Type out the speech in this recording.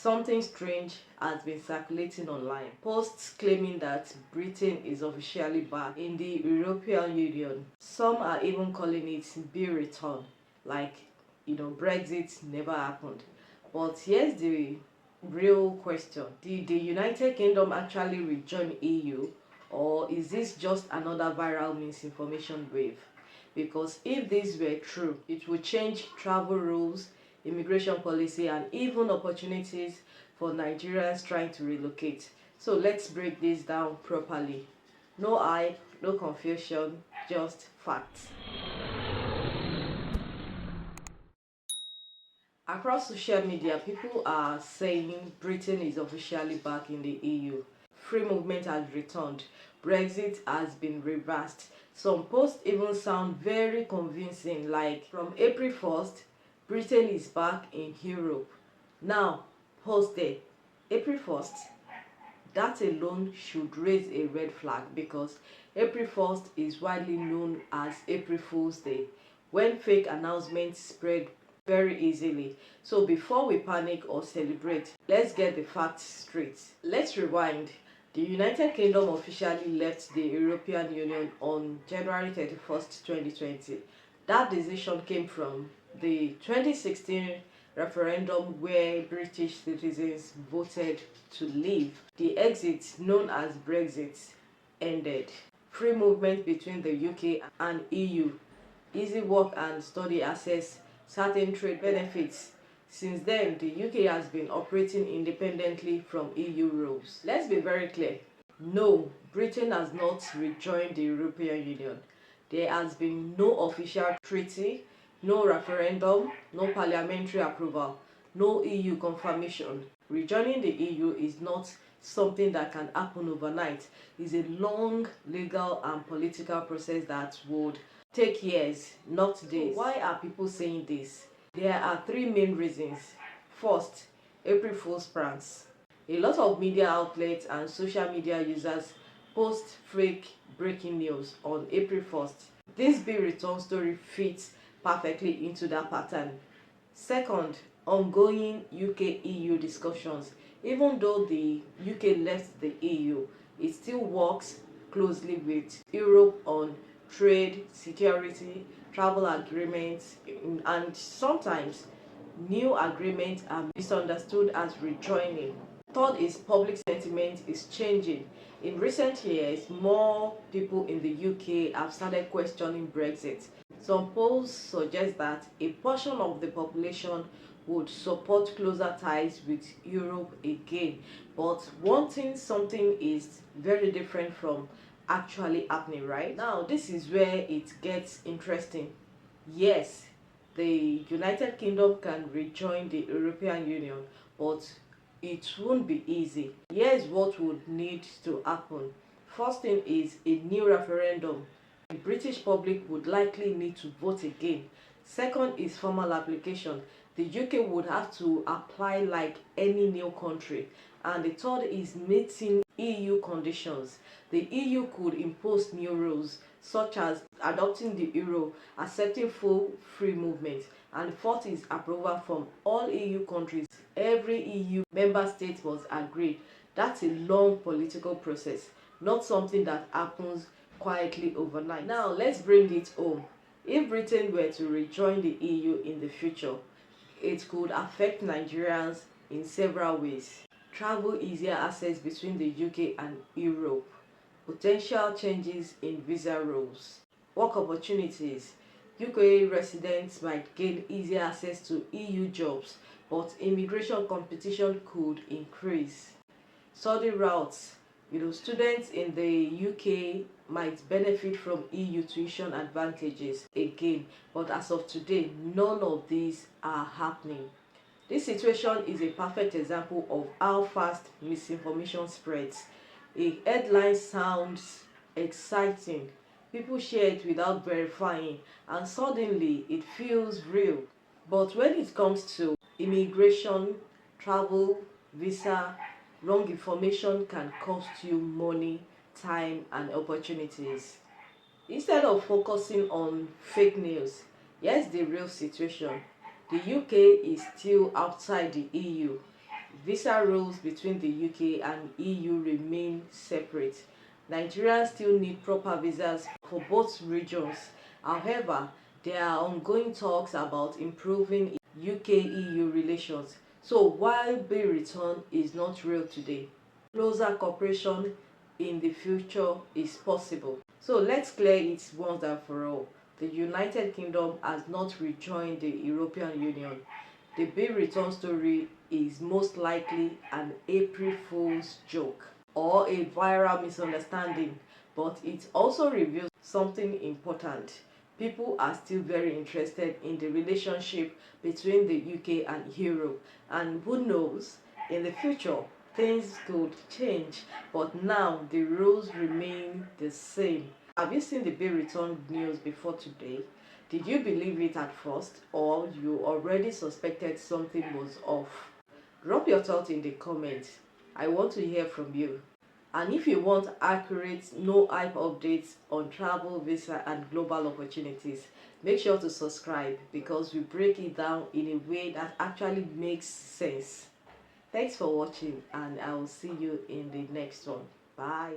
Something strange has been circulating online. Posts claiming that Britain is officially back in the European Union. Some are even calling it BRETURN, like, Brexit never happened. But here's the real question. Did the United Kingdom actually rejoin EU, or is this just another viral misinformation wave? Because if these were true, it would change travel rules, immigration policy, and even opportunities for Nigerians trying to relocate. So let's break this down properly. No hype, no confusion, just facts. Across social media, people are saying Britain is officially back in the EU. Free movement has returned. Brexit has been reversed. Some posts even sound very convincing, like from April 1st, Britain is back in Europe. Now, pause there. April 1st, that alone should raise a red flag, because April 1st is widely known as April Fool's Day, when fake announcements spread very easily. So before we panic or celebrate, let's get the facts straight. Let's rewind. The United Kingdom officially left the European Union on January 31st, 2020. That decision came from the 2016 referendum where British citizens voted to leave. The exit, known as Brexit, ended. Free movement between the UK and EU, easy work and study access, certain trade benefits. Since then, the UK has been operating independently from EU rules. Let's be very clear. No, Britain has not rejoined the European Union. There has been no official treaty, no referendum, no parliamentary approval, no EU confirmation. Rejoining the EU is not something that can happen overnight. It's a long legal and political process that would take years, not days. So why are people saying this? There are three main reasons. First, April Fool's pranks. A lot of media outlets and social media users post fake breaking news on April 1st. This Be Return story fits perfectly into that pattern. Second, ongoing UK-EU discussions. Even though the UK left the EU, it still works closely with Europe on trade, security, travel agreements, and sometimes new agreements are misunderstood as rejoining. Third is public sentiment is changing. In recent years, more people in the UK have started questioning Brexit. Some polls suggest that a portion of the population would support closer ties with Europe again, but wanting something is very different from actually happening. Right now, this is where it gets interesting. Yes, the United Kingdom can rejoin the European Union, but it won't be easy. Here's what would need to happen. First thing is a new referendum. The British public would likely need to vote again. Second is formal application. The UK would have to apply like any new country. And the third is meeting EU conditions. The EU could impose new rules, such as adopting the euro, accepting full free movement. And the fourth is approval from all EU countries. Every EU member state must agree. That's a long political process, not something that happens quietly overnight. Now let's bring it home. If Britain were to rejoin the EU in the future, it could affect Nigerians in several ways. Travel easier access between the UK and Europe, potential changes in visa rules, work opportunities. UK residents might gain easier access to EU jobs, but immigration competition could increase. Study routes. Students in the UK might benefit from EU tuition advantages again, but as of today, none of these are happening. This situation is a perfect example of how fast misinformation spreads. A headline sounds exciting, people share it without verifying, and suddenly it feels real. But when it comes to immigration, travel, visa, wrong information can cost you money, time, and opportunities. Instead of focusing on fake news, here's the real situation. The UK is still outside the EU. Visa rules between the UK and EU remain separate. Nigerians still need proper visas for both regions. However, there are ongoing talks about improving UK-EU relations. So while BRETURN is not real today, closer cooperation in the future is possible. So let's clear it once and for all. The United Kingdom has not rejoined the European Union. The BRETURN story is most likely an April Fool's joke or a viral misunderstanding, but it also reveals something important. People are still very interested in the relationship between the UK and Europe, and who knows, in the future things could change, but now the rules remain the same. Have you seen the BRETURN news before today? Did you believe it at first, or you already suspected something was off? Drop your thoughts in the comments. I want to hear from you. And if you want accurate, no hype updates on travel, visa, and global opportunities, make sure to subscribe because we break it down in a way that actually makes sense. Thanks for watching, and I will see you in the next one. Bye.